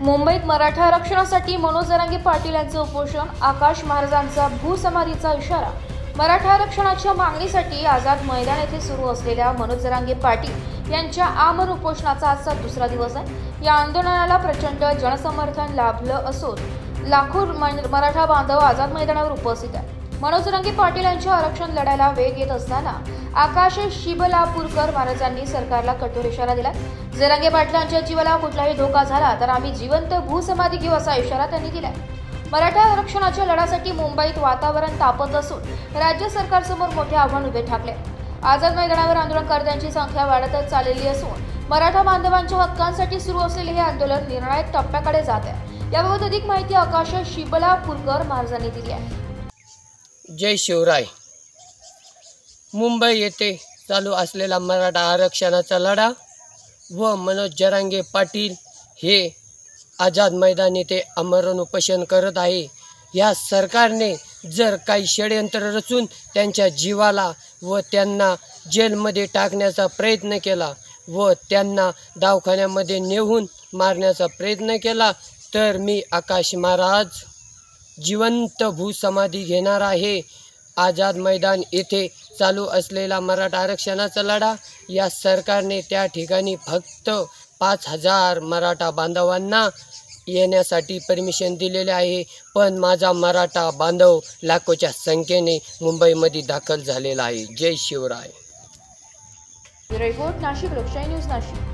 मुंबईत मराठा आरक्षणासाठी मनोज जरांगे पाटील यांचं उपोषण, आकाश महाराजांचा भूसमाधीचा इशारा। मराठा आरक्षणाच्या मागणीसाठी आझाद मैदान येथे सुरू असलेल्या मनोज जरांगे पाटील यांच्या आमरण उपोषणाचा आजचा दुसरा दिवस आहे। या आंदोलनाला प्रचंड जनसमर्थन लाभलं असून लाखो मराठा बांधव आझाद मैदानावर उपस्थित आहेत। मनोज जरांगे पाटील यांच्या आरक्षण लढ्याला वेग येत असताना आकाश शिबलापूरकर महाराजांनी सरकारला कठोर इशारा दिला। जरांगे पाटलांच्या जीवाला कुठलाही धोका झाला तर आम्ही जिवंत भूसमाधी घेऊ असा इशारा त्यांनी दिलाय। मराठा आरक्षणाच्या लढ्यासाठी मुंबईत वातावरण तापत असून राज्य सरकारसमोर मोठे आव्हान उभे ठाकले। आझाद मैदानावर आंदोलनकर्त्यांची संख्या वाढतच चाललेली असून मराठा बांधवांच्या हक्कांसाठी सुरू असलेले हे आंदोलन निर्णायक टप्प्याकडे जात आहे। याबाबत अधिक माहिती आकाश शिबलापूरकर महाराजांनी दिली आहे। जय शिवराय। मुंबई येथे चालू असलेला मराठा आरक्षणाचा लढा व मनोज जरांगे पाटील हे आझाद मैदान येथे आमरण उपोषण करत आहे। या सरकारने जर काही षडयंत्र रचून त्यांच्या जीवाला व त्यांना जेलमध्ये टाकण्याचा प्रयत्न केला व त्यांना दवाखान्यामध्ये नेऊन मारण्याचा प्रयत्न केला तर मी आकाश महाराज जिवंत भूसमाधी घेणार आहे। आझाद मैदान येथे चालू असलेला मराठा आरक्षणाचा लढा या सरकारने त्या ठिकाणी फक्त 5000 मराठा बांधवांना येण्यासाठी परमिशन दिलेले आहे, पण माझा मराठा बांधव लाखोच्या संख्येने मुंबईमध्ये दाखल झालेला आहे। जय शिवराय। रिपोर्ट नाशिक लोकशाही न्यूज नाशिक।